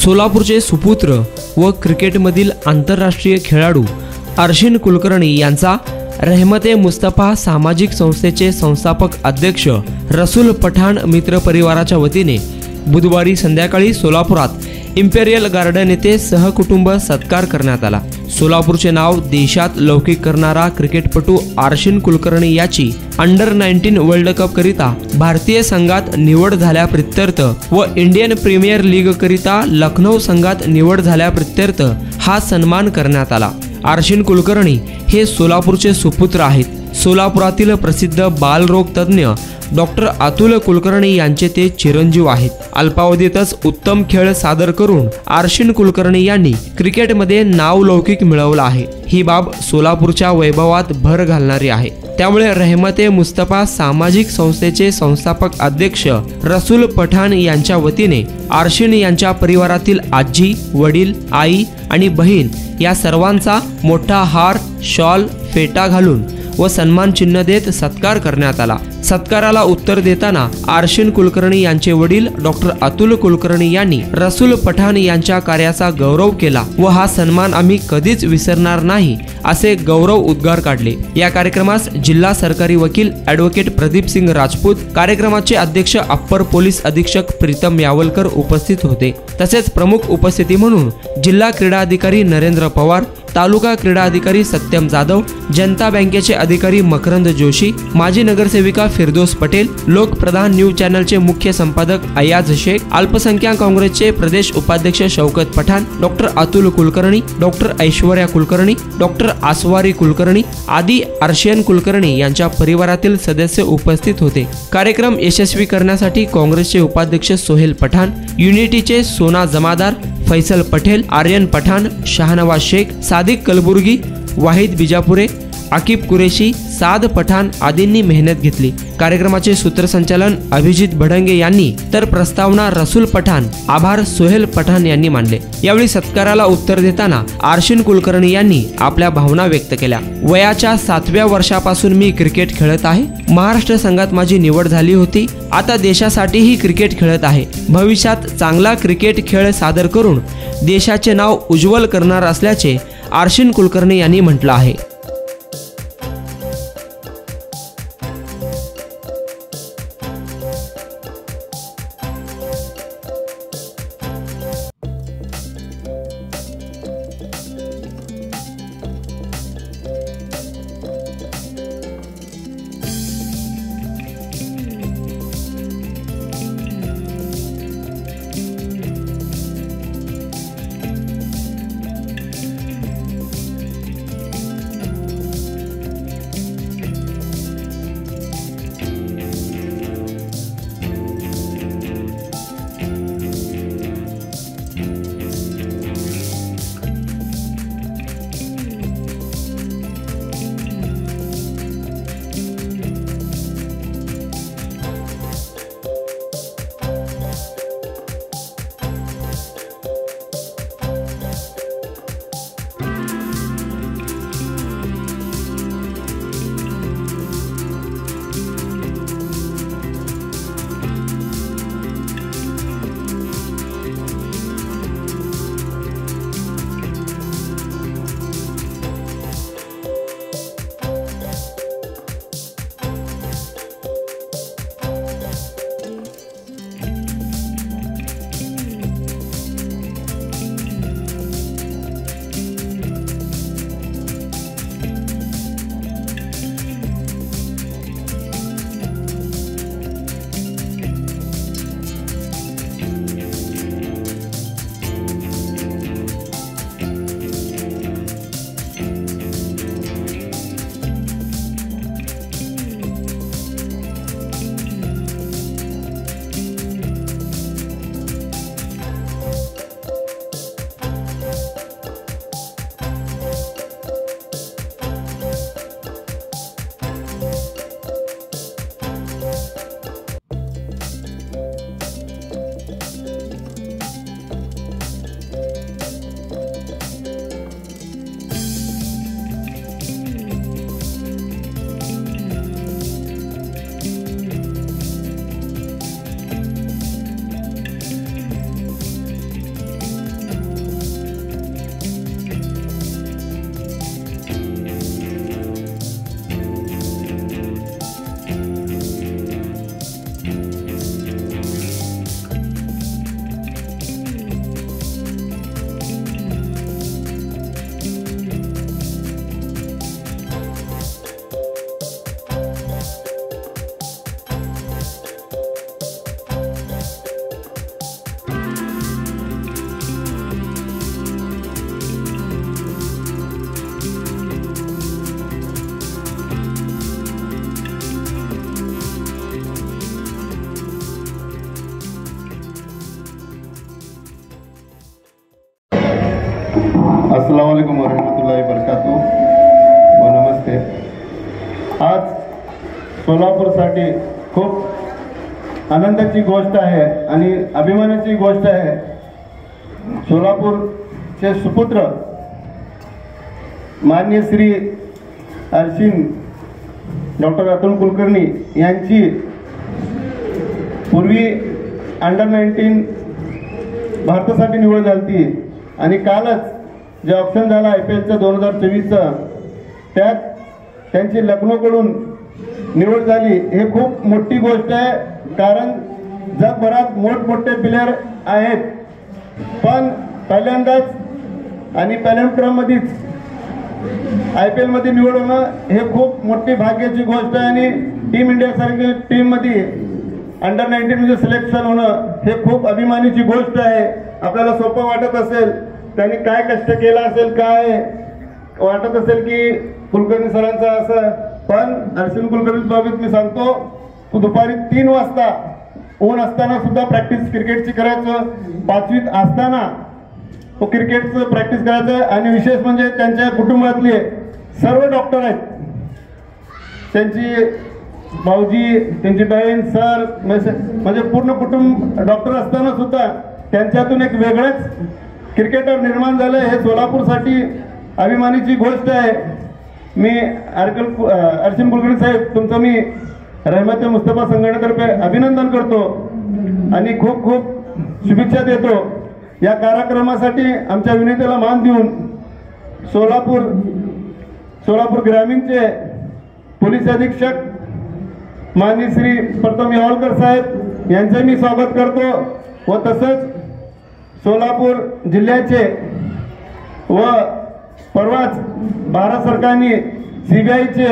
सोलापूरचे सुपुत्र व क्रिकेटमधील आंतरराष्ट्रीय खेळाडू अर्शिन कुलकर्णी यांचा रहमते मुस्तफा सामाजिक संस्थेचे संस्थापक अध्यक्ष रसूल पठाण मित्र परिवाराच्या वतीने बुधवारी संध्याकाळी सोलापुरात इम्पेरियल गार्डन येथे सहकुटुंब सत्कार करण्यात आला। सोलापूरचे नाव देशात लौकिक करणारा क्रिकेटपटू अर्शिन कुलकर्णी याची अंडर-19 वर्ल्ड कप करिता भारतीय संघात निवड झाल्याप्रित्यर्थ व इंडियन प्रीमियर लीग करिता लखनौ संघात निवड झाल्याप्रित्यर्थ हा सन्मान करण्यात आला। अर्शिन कुलकर्णी हे सोलापूरचे सुपुत्र आहेत। सोलापुरातील प्रसिद्ध बालरोग तज्ञ डॉक्टर अतुल कुलकर्णी यांचे ते चिरंजीव आहेत। अल्पावधीतच उत्तम खेळ सादर करून अर्शिन कुलकर्णी यांनी क्रिकेटमध्ये नावलौकिक मिळवला आहे। ही बाब सोलापूरच्या वैभवात भर घालणारी आहे। त्यामुळे रहमते मुस्तफा सामाजिक संस्थेचे संस्थापक अध्यक्ष रसूल पठाण यांच्या वतीने अर्शिन यांच्या परिवारातील आजी, वडील, आई आणि बहीण या सर्वांचा मोठा हार, शॉल, फेटा घालून व सन्मान चिन्ह देत सत्कार करण्यात आला। सत्काराला उत्तर देताना अर्शिन कुलकर्णी यांचे वडील डॉक्टर अतुल कुलकर्णी यांनी रसूल पठाण यांच्या कार्याचा गौरव केला व हा सन्मान आम्ही कधीच विसरणार नाही असे गौरव उद्गार काढले। या कार्यक्रमास जिल्हा सरकारी वकील ॲडव्होकेट प्रदीप सिंग राजपूत, कार्यक्रमाचे अध्यक्ष अप्पर पोलीस अधीक्षक प्रीतम यावलकर उपस्थित होते। तसेच प्रमुख उपस्थिती म्हणून जिल्हा क्रीडा अधिकारी नरेंद्र पवार, तालुका क्रीडा अधिकारी सत्यम जाधव, जनता बँकेचे अधिकारी मकरंद जोशी, माजी नगरसेविका फिरदोस पटेल, लोकप्रधान न्यूज चॅनलचे मुख्य संपादक अयाज शेख, अल्पसंख्याक काँग्रेसचे प्रदेश उपाध्यक्ष Shaukat Pathan, doctor Atul Kulkarni, doctor Aishwarya Kulkarni, doctor Asawari Kulkarni आदी अर्शिन कुलकर्णी यांच्या परिवारातील सदस्य उपस्थित होते। कार्यक्रम यशस्वी करण्यासाठी काँग्रेसचे उपाध्यक्ष सोहेल पठाण, युनिटीचे सोना जमादार, फैसल पटेल, आर्यन पठाण, शाहनवाज शेख, सादिक कलबुर्गी, वाहिद बिजापुरे, आकिब कुरेशी, साद पठाण आदींनी मेहनत घेतली। कार्यक्रमाचे सूत्रसंचालन अभिजित भडंगे यांनी तर प्रस्तावना रसूल पठाण, आभार सोहेल पठाण यांनी मानले। यावेळी सत्काराला उत्तर देताना अर्शिन कुलकर्णी यांनी आपल्या भावना व्यक्त केल्या। वयाच्या 7व्या वर्षापासून मी क्रिकेट खेळत आहे। महाराष्ट्र संघात माझी निवड झाली होती। आता देशासाठीही क्रिकेट खेळत आहे। भविष्यात चांगला क्रिकेट खेळ सादर करून देशाचे नाव उज्ज्वल करणार असल्याचे अर्शिन कुलकर्णी यांनी म्हटलं आहे। वरहमतुल्लाहि वबरकातुहू व नमस्ते। आज सोलापूरसाठी खूप आनंदाची गोष्ट आहे आणि अभिमानाची गोष्ट आहे। सोलापूरचे सुपुत्र माननीय श्री अर्शिन डॉक्टर अतुल कुलकर्णी यांची पूर्वी अंडर-19 भारतासाठी निवड झाली आणि कालच जे ऑप्शन झाला IPLचं 2024चं त्यात त्यांची लखनौकडून निवड झाली। हे खूप मोठी गोष्ट आहे, कारण जगभरात मोठमोठे प्लेयर आहेत, पण पहिल्यांदाच आणि पहिल्या क्रममध्येच IPL मध्ये निवड होणं हे खूप मोठी भाग्याची गोष्ट आहे आणि टीम इंडिया सारख्या टीममध्ये अंडर-19 मध्ये सिलेक्शन होणं हे खूप अभिमानाची गोष्ट आहे। आपल्याला सोपं वाटत असेल, त्यांनी काय कष्ट केला असेल, काय वाटत असेल की कुलकर्णी सरांचा असं, पण अर्शिन कुलकर्णी बाबतीत मी सांगतो, तो दुपारी 3 वाजता ऊन असताना सुद्धा प्रॅक्टिस क्रिकेटची करायचं, 5वीत असताना तो क्रिकेटचं प्रॅक्टिस करायचं आणि विशेष म्हणजे त्यांच्या कुटुंबातले सर्व डॉक्टर आहेत, त्यांची भाऊजी, त्यांची बहीण, सर, म्हणजे पूर्ण कुटुंब डॉक्टर असताना सुद्धा त्यांच्यातून एक वेगळंच क्रिकेटर निर्माण झालं। हे सोलापूरसाठी अभिमानाची गोष्ट आहे। मी अर्शिन कुलकर्णी साहेब, तुमचं मी रहमत मुस्तफा संघटनेतर्फे अभिनंदन करतो आणि खूप खूप शुभेच्छा देतो। या कार्यक्रमासाठी आमच्या विनंतीला मान देऊन सोलापूर ग्रामीणचे पोलीस अधीक्षक माननीय श्री प्रथम येवलकर साहेब यांचे मी स्वागत करतो व तसंच सोलापूर जिल्ह्याचे व परवाच भारत सरकारने CBIचे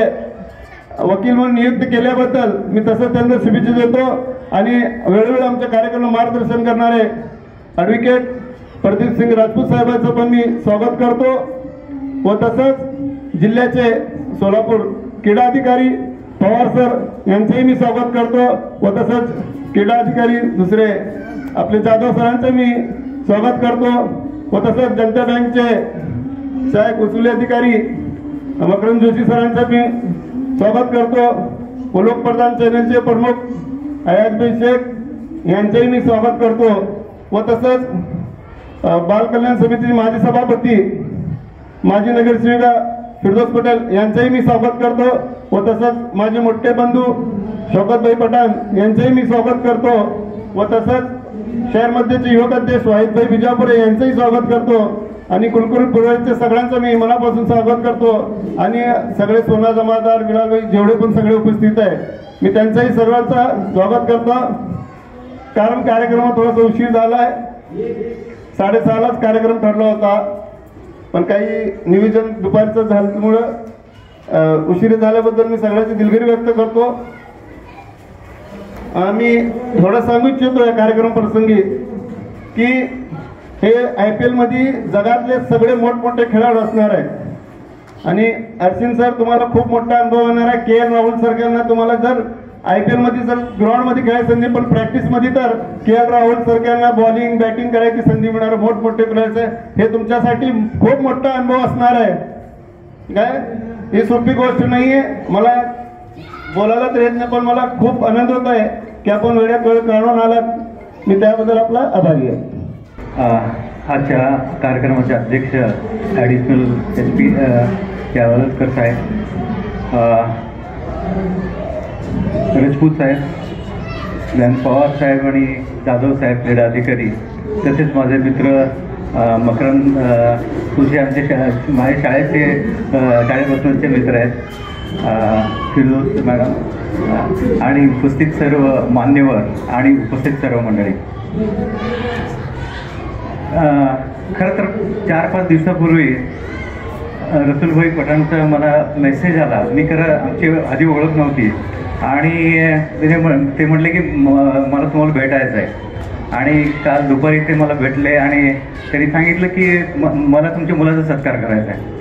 वकील म्हणून नियुक्त केल्याबद्दल मी तसंच त्यांना शुभेच्छा देतो आणि वेळोवेळी आमच्या कार्यक्रमाला मार्गदर्शन करणारे ॲडव्होकेट प्रदीप सिंग राजपूत साहेबांचं पण मी स्वागत करतो व तसंच जिल्ह्याचे सोलापूर क्रीडा अधिकारी पवार सर यांचेही मी स्वागत करतो व तसंच क्रीडा अधिकारी दुसरे आपले जाधव सरांचं मी स्वागत करतो व तसंच जनता बँकचे सहाय्यक वसुली अधिकारी मकरंद जोशी सरांचं मी स्वागत करतो व लोकप्रधान चॅनलचे प्रमुख अयाजभाई शेख यांचेही मी स्वागत करतो व तसंच बाल कल्याण समितीचे माजी सभापती माजी नगरसेविका फिरदौस पटेल यांचेही मी स्वागत करतो व तसंच माझे मोठे बंधू शौकतभाई पठाण यांचेही मी स्वागत करतो व तसंच शहर मध्येचे युवक अध्यक्ष वाहिदभाई बिजापुरे यांचंही स्वागत करतो आणि कुलकर्णी पुरवठ्याचे सगळ्यांचं मी मनापासून स्वागत करतो आणि सगळे सोना जमादार बिलालभाई जेवढे पण सगळे उपस्थित आहे मी त्यांचंही सर्वांचं स्वागत करतो। कारण कार्यक्रमात थोडासा उशीर झालाय, 6:30लाच कार्यक्रम ठरला होता, पण काही नियोजन दुपारचं झाल्यामुळं उशीर झाल्याबद्दल मी सगळ्यांची दिलगिरी व्यक्त करतो। मी थोडं सांगू इच्छितो या कार्यक्रम प्रसंगी की हे IPL मध्ये जगातले सगळे मोठमोठे खेळाडू असणार आहेत आणि अर्शिन सर तुम्हाला खूप मोठा अनुभव येणार आहे। KL राहुल सारख्यांना तुम्हाला जर IPL मध्ये जर ग्राउंड मध्ये खेळायची संधी, पण प्रॅक्टिस मध्ये तर KL राहुल सारख्यांना बॉलिंग बॅटिंग करायची संधी मिळणार, मोठमोठे प्लेयर्स आहे, हे तुमच्यासाठी खूप मोठा अनुभव असणार आहे। काय ही सोपी गोष्ट नाहीये, मला बोलायला तर येत नाही, पण मला खूप आनंद होत आहे की आपण वेळात वेळ काढून आलात, मी त्याबद्दल आपला आभारी आहे। आजच्या कार्यक्रमाचे अध्यक्ष ॲडिशनल SP यावलकर साहेब, राजपूत साहेब, पवार साहेब आणि जाधव साहेब क्रीडा अधिकारी, तसेच माझे मित्र मकरंद तुझे आमचे माझ्या शाळेपासूनचे मित्र आहेत, फिरदौस मॅडम आणि उपस्थित सर्व मान्यवर आणि उपस्थित सर्व मंडळी, खरं तर 4-5 दिवसापूर्वी रसूलभाई पठाणचा मला मेसेज आला। मी खरं आमची आधी ओळख नव्हती आणि ते म्हटले की मला तुम्हाला भेटायचं आहे आणि काल दुपारी ते मला भेटले आणि त्यांनी सांगितलं की मला तुमच्या मुलाचा सत्कार करायचा आहे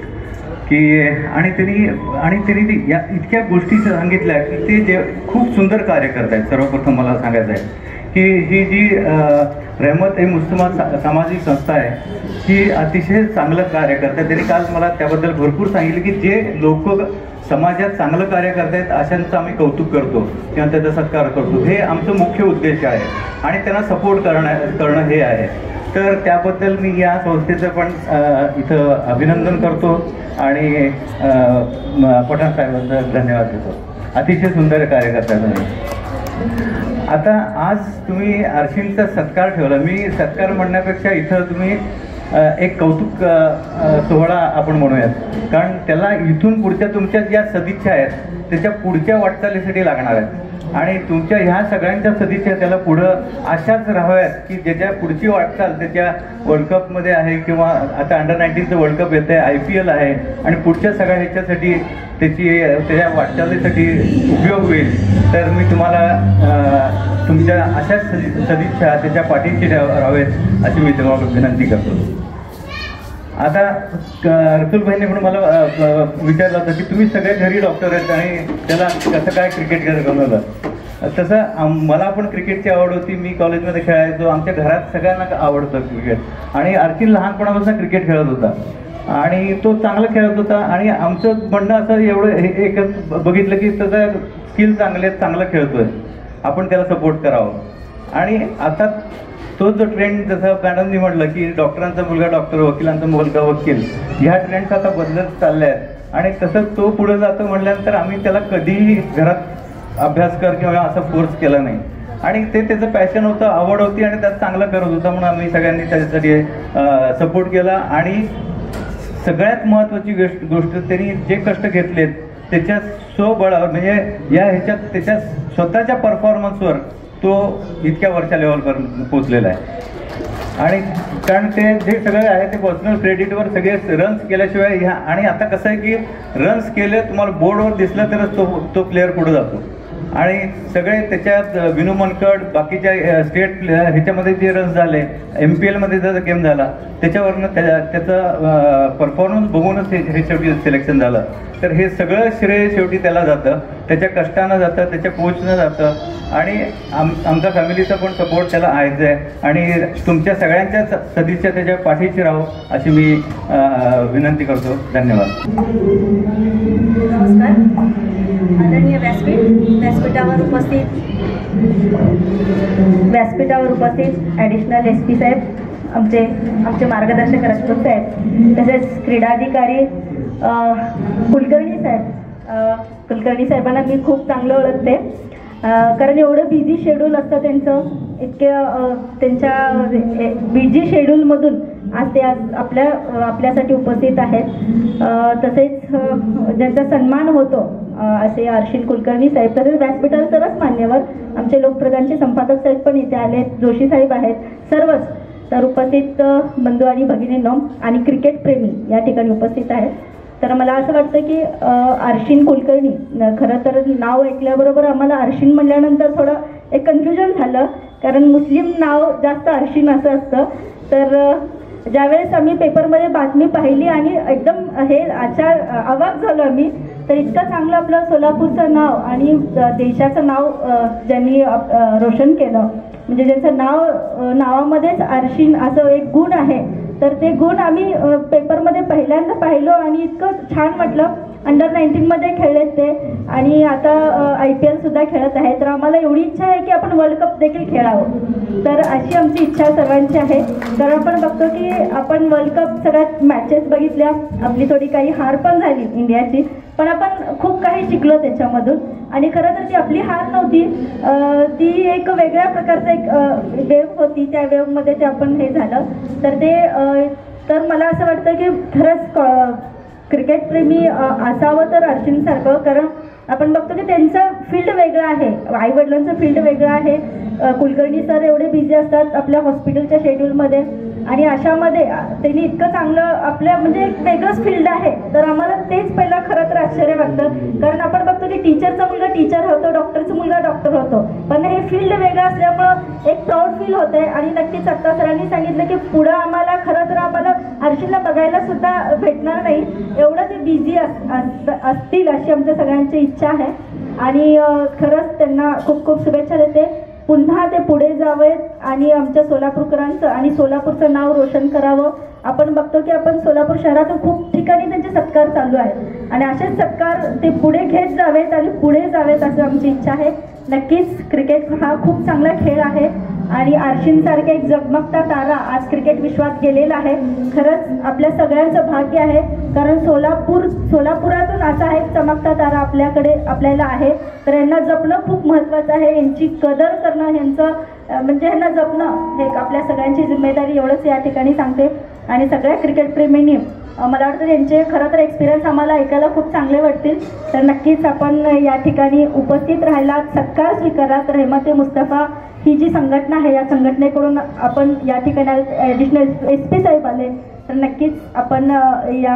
की आणि त्यांनी या इतक्या गोष्टी सांगितल्या की ते जे खूप सुंदर कार्य करत आहेत। सर्वप्रथम मला सांगायचं आहे की ही जी रहमत ए मुस्तफा सामाजिक संस्था आहे ही अतिशय चांगलं कार्य करते. त्यांनी काल मला त्याबद्दल भरपूर सांगितलं की जे लोक समाजात चांगलं कार्य करतायत अशांचं आम्ही कौतुक करतो किंवा त्याचा सत्कार करतो. हे आमचं मुख्य उद्देश आहे आणि त्यांना सपोर्ट करणं हे आहे. तर त्याबद्दल मी या संस्थेचं पण इथं अभिनंदन करतो आणि पठाण साहेबांचं धन्यवाद देतो. अतिशय सुंदर कार्य करताय तुम्ही. आता आज तुम्ही आरशींचा सत्कार ठेवला. मी सत्कार म्हणण्यापेक्षा इथं तुम्ही एक कौतुक सोहळा आपण म्हणूयात, कारण त्याला इथून पुढच्या तुमच्या ज्या सदिच्छा आहेत त्याच्या पुढच्या वाटचालीसाठी लागणार आहेत आणि तुमच्या ह्या सगळ्यांच्या सदिच्छा त्याला पुढं अशाच राहाव्यात की ज्याच्या पुढची वाटचाल त्याच्या वर्ल्ड कपमध्ये आहे किंवा आता अंडर-19चं वर्ल्ड कप येतं आहे, IPL आहे आणि पुढच्या सगळ्या ह्याच्यासाठी त्याच्या वाटचालीसाठी उपयोग होईल. तर मी तुम्हाला तुमच्या अशाच सदिच्छा त्याच्या पाठीशी राहावेत अशी मी तुम्हाला विनंती करतो. आता रसूलभाईंनी म्हणून मला विचारलं होतं की तुम्ही सगळे घरी डॉक्टर आहेत आणि त्याला कसं काय क्रिकेट गमवलं. तसं मला पण क्रिकेटची आवड होती. मी कॉलेजमध्ये खेळायचो. आमच्या घरात सगळ्यांना आवडतं क्रिकेट आणि आरशीन लहानपणापासून क्रिकेट खेळत होता आणि तो चांगला खेळत होता आणि आमचं म्हणणं असं एवढं एक बघितलं की त्याचं स्किल चांगलं खेळतोय, आपण त्याला सपोर्ट करावं. आणि आता तो जो ट्रेंड जसं मॅडमनी म्हटलं की डॉक्टरांचा मुलगा डॉक्टर, वकिलांचा मुलगा वकील, ह्या ट्रेंड्स आता बदलत चालल्या आहेत आणि तसंच तो पुढे जातो म्हटल्यानंतर आम्ही त्याला कधीही घरात अभ्यास कर किंवा असं फोर्स केला नाही आणि ते त्याचं पॅशन होतं, आवड होती आणि त्यात चांगलं करत होता म्हणून आम्ही सगळ्यांनी त्याच्यासाठी सपोर्ट केला. आणि सगळ्यात महत्त्वाची गोष्ट त्यांनी जे कष्ट घेतलेत त्याच्या स्वबळावर म्हणजे या ह्याच्यात त्याच्या स्वतःच्या परफॉर्मन्सवर तो इतक्या वर्षा लेवलपर्यंत पोचलेला आहे. आणि कारण ते जे सगळे आहे ते पर्सनल क्रेडिटवर सगळे रन्स केल्याशिवाय ह्या आणि आता कसं आहे की रन्स केले तुम्हाला बोर्डवर दिसलं तरच तो प्लेअर पुढे जातो आणि सगळे त्याच्यात विनू मनकड बाकीच्या स्टेट ह्याच्यामध्ये जे रन्स झाले, MPL मध्ये जर गेम झाला त्याच्यावरनं त्याचा परफॉर्मन्स बघूनच हे शेवटी सिलेक्शन झालं. तर हे सगळं श्रेय शेवटी त्याला जातं, त्याच्या कष्टानं जातं, त्याच्या कोचनं जातं आणि आमच्या फॅमिलीचा पण सपोर्ट त्याला आहेच आहे आणि तुमच्या सगळ्यांच्या सदिच्छा त्याच्या पाठीशी राहो अशी मी विनंती करतो. धन्यवाद. नमस्कार. आदरणीय व्यासपीठावर उपस्थित ॲडिशनल SP साहेब, आमचे मार्गदर्शक राजपूत साहेब, तसेच क्रीडाधिकारी कुलकर्णी साहेबांना मी खूप चांगलं ओळखते कारण एवढं बिझी शेड्यूल असतं त्यांचं. त्यांच्या बिझी शेड्यूलमधून आज ते आपल्यासाठी उपस्थित आहेत. तसेच ज्यांचा सन्मान होतो असे आरशीन कुलकर्णी साहेब, तसेच व्यासपीठावर सर्वच मान्यवर आमचे लोकप्रधानचे संपादक साहेब पण इथे आले, जोशी साहेब आहेत, सर्वच. तर उपस्थित बंधू आणि भगिनींनो आणि क्रिकेट प्रेमी या ठिकाणी उपस्थित आहेत. तर मला असं वाटतं की आरशीन कुलकर्णी, खरं तर नाव ऐकल्याबरोबर आम्हाला आरशीन म्हणल्यानंतर थोडं एक कन्फ्युजन झालं कारण मुस्लिम नाव जास्त आरशीन असं असतं. तर ज्यावेळेस आम्ही पेपरमध्ये बातमी पाहिली आणि एकदम हे अवाक झालो आम्ही. तर इतकं चांगलं आपलं सोलापूरचं नाव आणि देशाचं नाव ज्यांनी रोशन केलं, म्हणजे ज्यांचं नावामध्येच आरशीन असं एक गुण आहे, तर ते गुण आम्ही पेपरमध्ये पहिल्यांदा पाहिलो आणि इतकं छान वाटलं. अंडर-19मध्ये खेळलेत ते आणि आता IPL सुद्धा खेळत आहे. तर आम्हाला एवढी इच्छा आहे की आपण वर्ल्ड कप देखील खेळावं. तर अशी आमची इच्छा सर्वांची आहे. तर आपण बघतो की आपण वर्ल्ड कप सगळ्यात मॅचेस बघितल्या, आपली थोडी काही हार पण झाली इंडियाची, पण आपण खूप काही शिकलो त्याच्यामधून. आणि खरं तर ती आपली हार नव्हती, ती एक वेगळ्या प्रकारचं एक वेव्ह होती, त्या वेव्हमध्ये ते आपण हे झालं. तर मला असं वाटतं की खरंच क्रिकेटप्रेमी असावं तर आरशीनसारखं, कारण आपण बघतो की त्यांचं फील्ड वेगळं आहे, आईवडिलांचं फील्ड वेगळं आहे. कुलकर्णी सर एवढे बिझी असतात आपल्या हॉस्पिटलच्या शेड्यूलमध्ये आणि अशामध्ये त्यांनी इतकं चांगलं आपल्या म्हणजे एक वेगळंच फील्ड आहे. तर आम्हाला तेच पहिलं खरं तर आश्चर्य वाटतं, कारण आपण बघतो की टीचरचा मुलगा टीचर होतो, डॉक्टरचा मुलगा डॉक्टर होतो, पण हे फील्ड वेगळं असल्यामुळं एक प्राऊड फील होतं आहे. आणि नक्कीच आत्ता सरांनी सांगितलं की पुढं आम्हाला खरं तर आम्हाला आरशीनला बघायला सुद्धा भेटणार नाही, एवढं ते बिझी असतील अशी आमच्या सगळ्यांची इच्छा आहे. आणि खरंच त्यांना खूप खूप शुभेच्छा देते. पुन्हा ते पुढे जावेत आणि आमच्या सोलापूरकरांचं आणि सोलापूरचं नाव रोशन करावं. आपण बघतो की आपण सोलापूर शहरातून खूप ठिकाणी त्यांचे सत्कार चालू आहेत आणि असेच सत्कार ते पुढे घेत जावेत आणि पुढे जावेत असं आमची इच्छा आहे. नक्कीच क्रिकेट हा खूप चांगला खेळ आहे आणि आर्शींसारखा एक जगमगता तारा आज क्रिकेट विश्वात गेलेला आहे. खरंच आपल्या सगळ्यांचं भाग्य आहे, कारण सोलापुरातून असा एक चमकता तारा आपल्याला आहे. तर यांना जपणं खूप महत्त्वाचं आहे, यांची कदर करणं, यांना जपणं हे आपल्या सगळ्यांची जिम्मेदारी, एवढंच या ठिकाणी सांगते. आणि सगळ्या क्रिकेट प्रेमींनी मला वाटतं त्यांचे खरं तर एक्सपिरियन्स आम्हाला ऐकायला खूप चांगले वाटतील. तर नक्कीच आपण या ठिकाणी उपस्थित राहिलात, सत्कार स्वीकारात. रहमते मुस्तफा ही जी संघटना आहे, या संघटनेकडून आपण या ठिकाणी ॲडिशनल SP साहेब आले, तर नक्कीच आपण या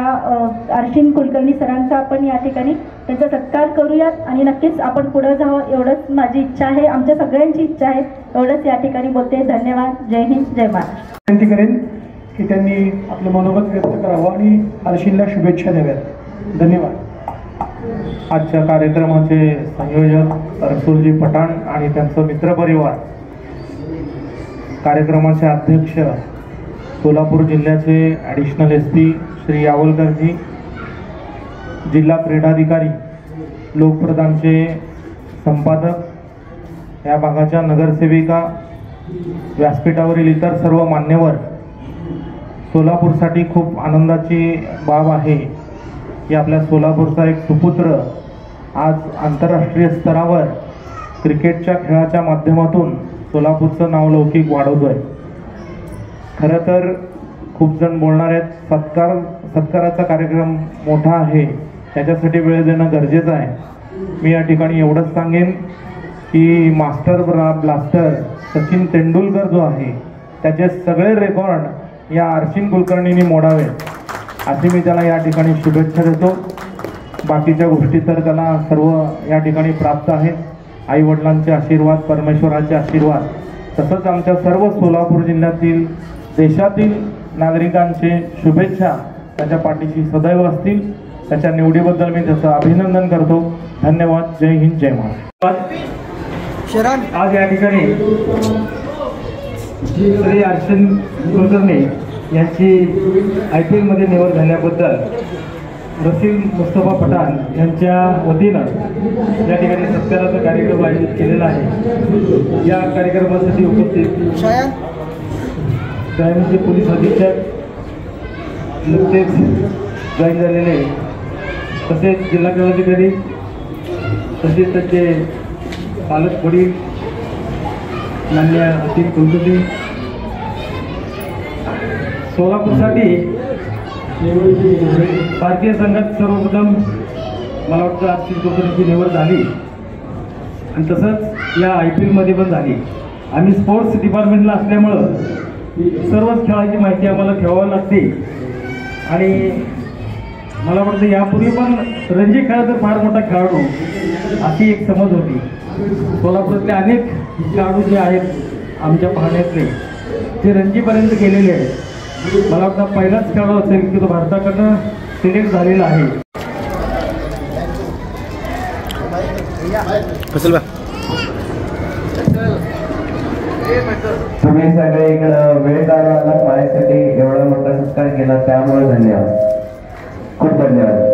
आर्शीन कुलकर्णी सरांचा आपण या ठिकाणी त्यांचा सत्कार करूयात आणि नक्कीच आपण पुढे जावं, एवढंच माझी इच्छा आहे, आमच्या सगळ्यांची इच्छा आहे. एवढंच या ठिकाणी बोलते. धन्यवाद. जय हिंद, जय महाराष्ट्र. विनंती करेन की त्यांनी आपलं मनोगत व्यक्त करावं आणि आर्शींला शुभेच्छा द्याव्यात. धन्यवाद. आजच्या कार्यक्रमाचे संयोजक रसूलजी पठाण आणि त्यांचं मित्रपरिवार, कार्यक्रमाचे अध्यक्ष सोलापूर जिल्ह्याचे ॲडिशनल SP श्री यावलकरजी, जिल्हा क्रीडाधिकारी, लोकप्रधानचे संपादक, या भागाच्या नगरसेविका, व्यासपीठावरील इतर सर्व मान्यवर, सोलापूरसाठी खूप आनंदाची बाब आहे की आपल्या सोलापूरचा एक सुपुत्र आज आंतरराष्ट्रीय स्तरावर क्रिकेटच्या खेळाच्या माध्यमातून सोलापूरचं नावलौकिक वाढवतो आहे. खरं तर खूप जण बोलणार आहेत, सत्काराचा कार्यक्रम मोठा आहे, त्याच्यासाठी वेळ देणं गरजेचं आहे. मी या ठिकाणी एवढंच सांगेन की मास्टर ब्लास्टर सचिन तेंडुलकर जो आहे, त्याचे सगळे रेकॉर्ड या आर्शीन कुलकर्णींनी मोडावे अशी मी त्याला या ठिकाणी शुभेच्छा देतो. बाकीच्या गोष्टी तर त्याला सर्व या ठिकाणी प्राप्त आहेत. आईवडिलांचे आशीर्वाद, परमेश्वराचे आशीर्वाद, तसंच आमच्या सर्व सोलापूर जिल्ह्यातील, देशातील नागरिकांचे शुभेच्छा त्याच्या पाठीशी सदैव असतील. त्याच्या निवडीबद्दल मी त्याचं अभिनंदन करतो. धन्यवाद. जय हिंद, जय महाराष्ट्र. आज या ठिकाणी श्री आर्शीन कुलकर्णी यांची IPL मध्ये निवड झाल्याबद्दल रसूल मुस्तफा पठाण यांच्या वतीनं या ठिकाणी सत्काराचा कार्यक्रम आयोजित केलेला आहे. या कार्यक्रमासाठी उपस्थित दयानंद पोलीस अधीक्षक नुकतेच जॉईन झालेले, तसेच जिल्हा क्रीडाधिकारी, तसेच त्याचे पालक वडील मान्य आर्शीन कुलकर्णी, सोलापूरसाठी भारतीय संघात सर्वप्रथम मला वाटतं आर्शीन कुलकर्णीची निवड झाली आणि तसंच या IPL मध्ये पण झाली. आम्ही स्पोर्ट्स डिपार्टमेंटला असल्यामुळं सर्वच खेळाची माहिती आम्हाला ठेवावी लागते आणि मला वाटतं यापूर्वी पण रणजी खेळाचा फार मोठा खेळाडू अशी एक समज होती. सोलापूरातले अनेक खेळाडू जे आहेत आमच्या पाहण्यातले, ते रणजीपर्यंत गेलेले आहेत. मला वाटतं पहिलाच खेळाडू असेल की तो भारताकडनं सिलेक्ट झालेला आहे. तुम्ही सगळे इकडं वेळ काढून माझ्यासाठी एवढा मोठा सत्कार केला, त्यामुळे धन्यवाद, खूप धन्यवाद.